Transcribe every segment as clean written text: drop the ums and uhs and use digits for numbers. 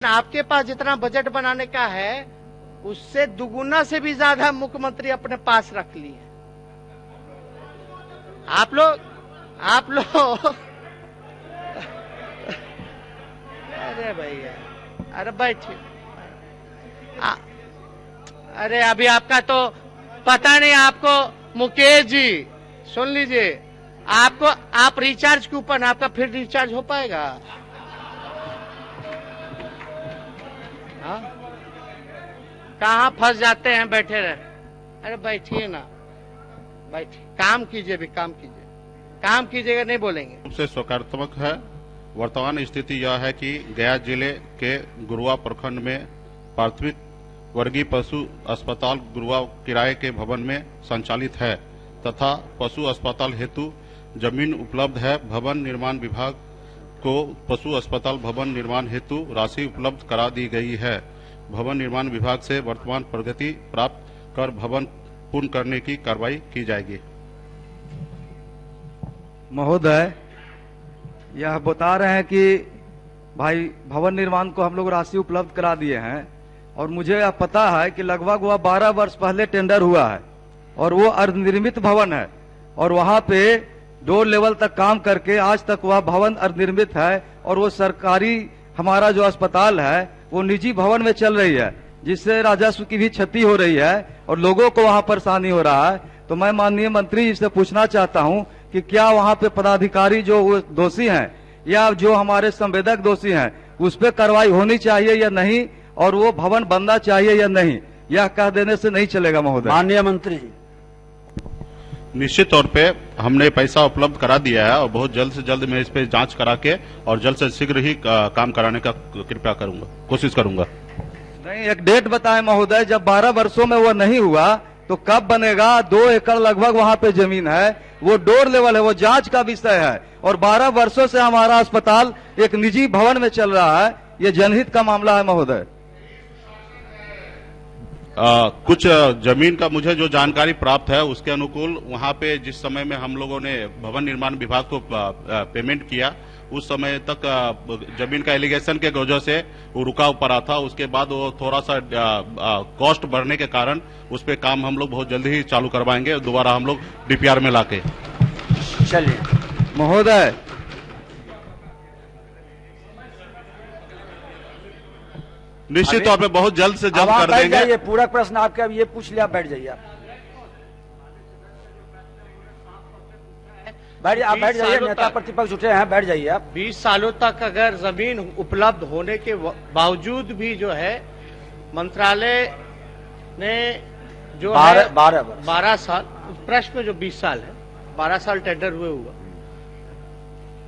आपके पास जितना बजट बनाने का है उससे दुगुना से भी ज्यादा मुख्यमंत्री अपने पास रख लिए। आप लोग अरे भैया, अरे बैठिए। अरे अभी आपका तो पता नहीं, आपको मुकेश जी सुन लीजिए, आप रिचार्ज कूपन आपका फिर रिचार्ज हो पाएगा? कहाँ फंस जाते हैं, बैठे रहे। अरे बैठिए ना, बैठिए, काम कीजिए, भी काम कीजिए, काम कीजिएगा, नहीं बोलेंगे। सबसे सकारात्मक है। वर्तमान स्थिति यह है कि गया जिले के गुरुआ प्रखंड में प्राथमिक वर्गीय पशु अस्पताल गुरुआ किराए के भवन में संचालित है तथा पशु अस्पताल हेतु जमीन उपलब्ध है। भवन निर्माण विभाग को पशु अस्पताल भवन निर्माण हेतु राशि उपलब्ध करा दी गई है। भवन निर्माण विभाग से वर्तमान प्रगति प्राप्त कर भवन पूर्ण करने की कार्रवाई की जाएगी। महोदय, यह बता रहे हैं कि भाई भवन निर्माण को हम लोग राशि उपलब्ध करा दिए हैं और मुझे यह पता है कि लगभग वह 12 वर्ष पहले टेंडर हुआ है और वो अर्धनिर्मित भवन है और वहां पे 2 लेवल तक काम करके आज तक वह भवन अर्धनिर्मित है और वो सरकारी हमारा जो अस्पताल है वो निजी भवन में चल रही है, जिससे राजस्व की भी क्षति हो रही है और लोगों को वहां परेशानी हो रहा है। तो मैं माननीय मंत्री जी से पूछना चाहता हूं कि क्या वहां पे पदाधिकारी जो दोषी हैं या जो हमारे संवेदक दोषी हैं उस पर कार्रवाई होनी चाहिए या नहीं, और वो भवन बनना चाहिए या नहीं, यह कह देने से नहीं चलेगा महोदय। माननीय मंत्री जी। निश्चित तौर पे हमने पैसा उपलब्ध करा दिया है और बहुत जल्द से जल्द मैं इस पे जांच करा के और जल्द से शीघ्र ही काम कराने का कृपया करूंगा, कोशिश करूंगा। नहीं, एक डेट बताएं महोदय, जब 12 वर्षों में वो नहीं हुआ तो कब बनेगा? 2 एकड़ लगभग वहां पे जमीन है, वो डोर लेवल है, वो जांच का विषय है और 12 वर्षों से हमारा अस्पताल एक निजी भवन में चल रहा है। ये जनहित का मामला है महोदय। कुछ जमीन का मुझे जो जानकारी प्राप्त है उसके अनुकूल वहां पे जिस समय में हम लोगों ने भवन निर्माण विभाग को पेमेंट किया उस समय तक जमीन का एलिगेशन के वजह से वो रुका पड़ा था। उसके बाद वो थोड़ा सा कॉस्ट बढ़ने के कारण उस पे काम हम लोग बहुत जल्दी ही चालू करवाएंगे, दोबारा हम लोग डीपीआर में लाके। चलिए महोदय, निश्चित तौर पे बहुत जल्द से जल्द कर देंगे। ये पूरा प्रश्न आपके अब ये पूछ लिया, बैठ जाइए आप। आप बैठ जाइए, नेता प्रतिपक्ष उठे हैं, बैठ जाइए आप। 20 सालों तक अगर जमीन उपलब्ध होने के बावजूद भी जो है मंत्रालय ने जो 12 साल, प्रश्न में जो 20 साल है, 12 साल टेंडर हुए हुआ,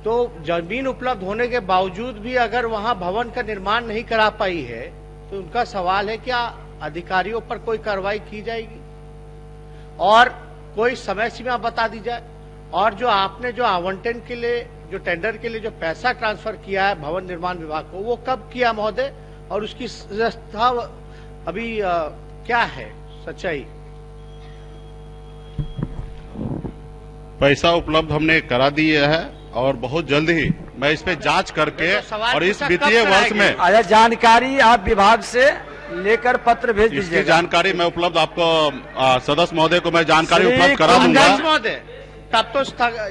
तो जमीन उपलब्ध होने के बावजूद भी अगर वहां भवन का निर्माण नहीं करा पाई है तो उनका सवाल है क्या अधिकारियों पर कोई कार्रवाई की जाएगी और कोई समय सीमा बता दी जाए, और जो आपने जो आवंटन के लिए, जो टेंडर के लिए जो पैसा ट्रांसफर किया है भवन निर्माण विभाग को, वो कब किया महोदय, और उसकी व्यवस्था अभी क्या है सच्चाई? पैसा उपलब्ध हमने करा दिया है और बहुत जल्द ही मैं इस पे जांच करके और इस वित्तीय वर्ष में जानकारी आप विभाग से लेकर पत्र भेज दीजिए। इसकी जानकारी मैं उपलब्ध आपको सदस्य महोदय को मैं जानकारी उपलब्ध करा दूंगा महोदय। तब तो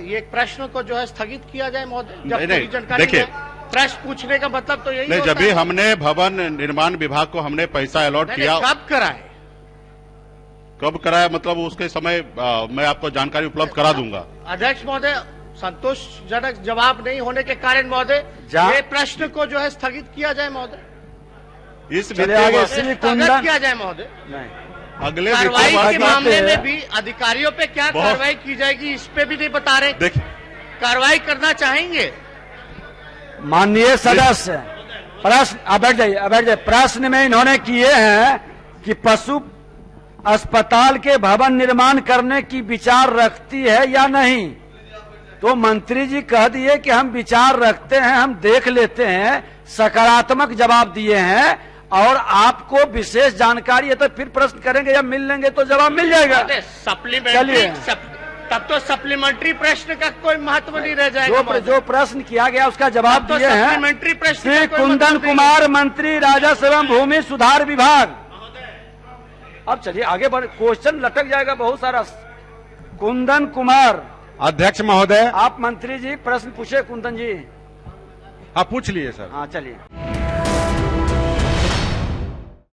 ये प्रश्न को जो है स्थगित किया जाए महोदय, जब नहीं, जानकारी देखिए प्रश्न पूछने का मतलब तो यही नहीं, होता जब भी है। हमने भवन निर्माण विभाग को हमने पैसा अलॉट किया, कब कराए, कब कराया मतलब उसके समय मैं आपको जानकारी उपलब्ध करा दूंगा। अध्यक्ष महोदय, संतोषजनक जवाब नहीं होने के कारण महोदय ये प्रश्न को जो है स्थगित किया जाए महोदय। इस वित्तीय स्थगित किया जाए महोदय। अगले कार्रवाई के मामले में भी अधिकारियों पे क्या कार्रवाई की जाएगी इस पे भी नहीं बता रहे। देखिए, कार्रवाई करना चाहेंगे माननीय सदस्य। प्रश्न अब बैठ जाइए, प्रश्न में इन्होंने किए हैं कि पशु अस्पताल के भवन निर्माण करने की विचार रखती है या नहीं, तो मंत्री जी कह दिए कि हम विचार रखते हैं, हम देख लेते हैं, सकारात्मक जवाब दिए हैं और आपको विशेष जानकारी है तो फिर प्रश्न करेंगे या मिल लेंगे तो जवाब मिल जाएगा। सप्लीमेंट्री तब तो सप्लीमेंट्री प्रश्न का कोई महत्व नहीं रह जाएगा। जो प्रश्न किया गया उसका जवाब दिए हैं सप्लीमेंट्री प्रश्न श्री कुंदन कुमार, मंत्री राजस्व एवं भूमि सुधार विभाग। अब चलिए आगे बढ़े, क्वेश्चन लटक जाएगा बहुत सारा। कुंदन कुमार अध्यक्ष महोदय, आप मंत्री जी प्रश्न पूछे। कुंदन जी हाँ पूछ लिए सर। हाँ चलिए।